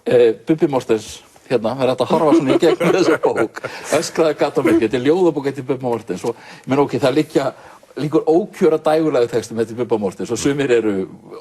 Bubbi Morthens hérna, það hægt að horfa svona í gegnum þessa bók Öskraði gat á mig, þetta ljóðabók eftir Bubba Morthens og ég meina ok, það liggur ókjöra dægurlegu textum eftir Bubba Morthens og sumir eru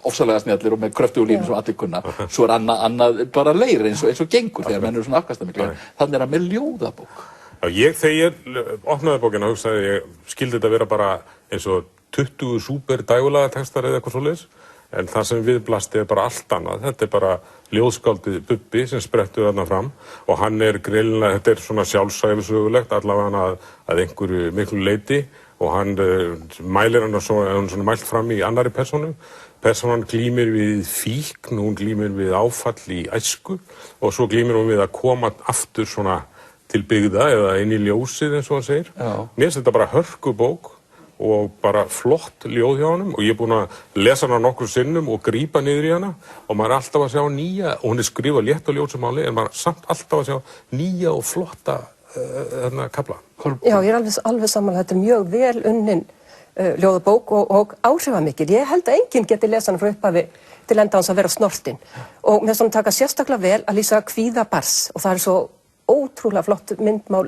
ofsalega snjallir og með kröftugu línum sem allir kunna svo annað bara leir eins og gengur þegar menn eru svona afkastamiklir þannig hann með ljóðabók Þegar ég opnaði bókina hugsaði ég skildi þetta vera bara eins og 20 súper dægurlega textar eða eitthvað svoleiðis en það sem við blasti bara allt annað þetta bara ljóðskáldið Bubbi sem sprettur þarna fram og hann greinilega, þetta svona sjálfsævisögulegt allavega að einhverju miklu leyti og hann mælir hann svona mælt fram í annarri persónu persónan glímir við fíkn hún glímir við áfall í æsku og svo glímir hún við að koma aftur svona til byggða eða inn í ljósið eins og hann segir mér finnst þetta bara hörkubók og bara flott ljóð hjá honum og ég búinn að lesa hana nokkrum sinnum og grípa niður í hana og maður alltaf að sjá nýja og hún skrifað létt og ljót sem máli en maður samt alltaf að sjá nýja og flotta kafla. Já, ég alveg saman þetta mjög vel unnin ljóðabók og áhrifamikil. Ég held að enginn geti lesa hana frá upphafi til enda hans að vera snortinn og mér finnst hann taka sérstaklega vel að lýsa kvíða barns og það svo ótrúlega flott myndmál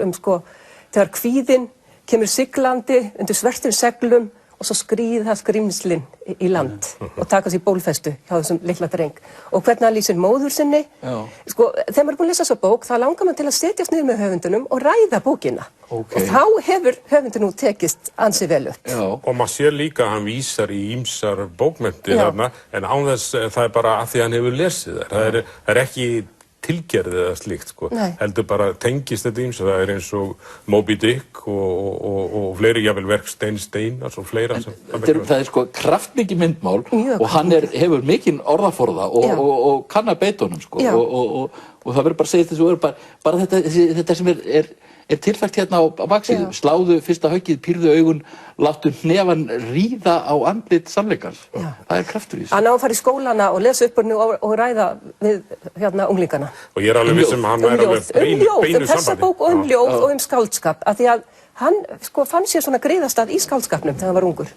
þegar kvíðinn kemur siglandi undir svörtum seglum og svo skríða skrímslin í land og taka sér bólfestu hjá þessum litla dreng og hvernig hann lýsir móður sinni þegar maður er búin að lesa þessa bók þá langar maður til að setjast niður með höfundunum og ræða bókina og þá hefur höfundunum tekist ansi vel upp og maður sér líka að hann vísar í ýmsar bókmenntir þarna en án þess það bara að því hann hefur lesið þær það ekki tilgerð eða slíkt heldur bara tengist þetta ýmsu það eins og Moby Dick og fleiri jafnvel verk Steinars og fleira það kraftmikið myndmál og hann hefur mikinn orðaforða og kann að beita honum og það verður bara að segja þessu bara þetta sem er tilfært hérna á baksíðu sláðu fyrsta höggið, pírðu augun láttu hnefan ríða á andlit sannleikans það kraftur í þessu hann á að fara í skólana og lesa upp og ræða við unglingana og ég alveg vissum að hann alveg beinu þessa bók og ljóð og skáldskap af því að hann fann sér svona griðastað í skáldskapnum þegar hann var ungur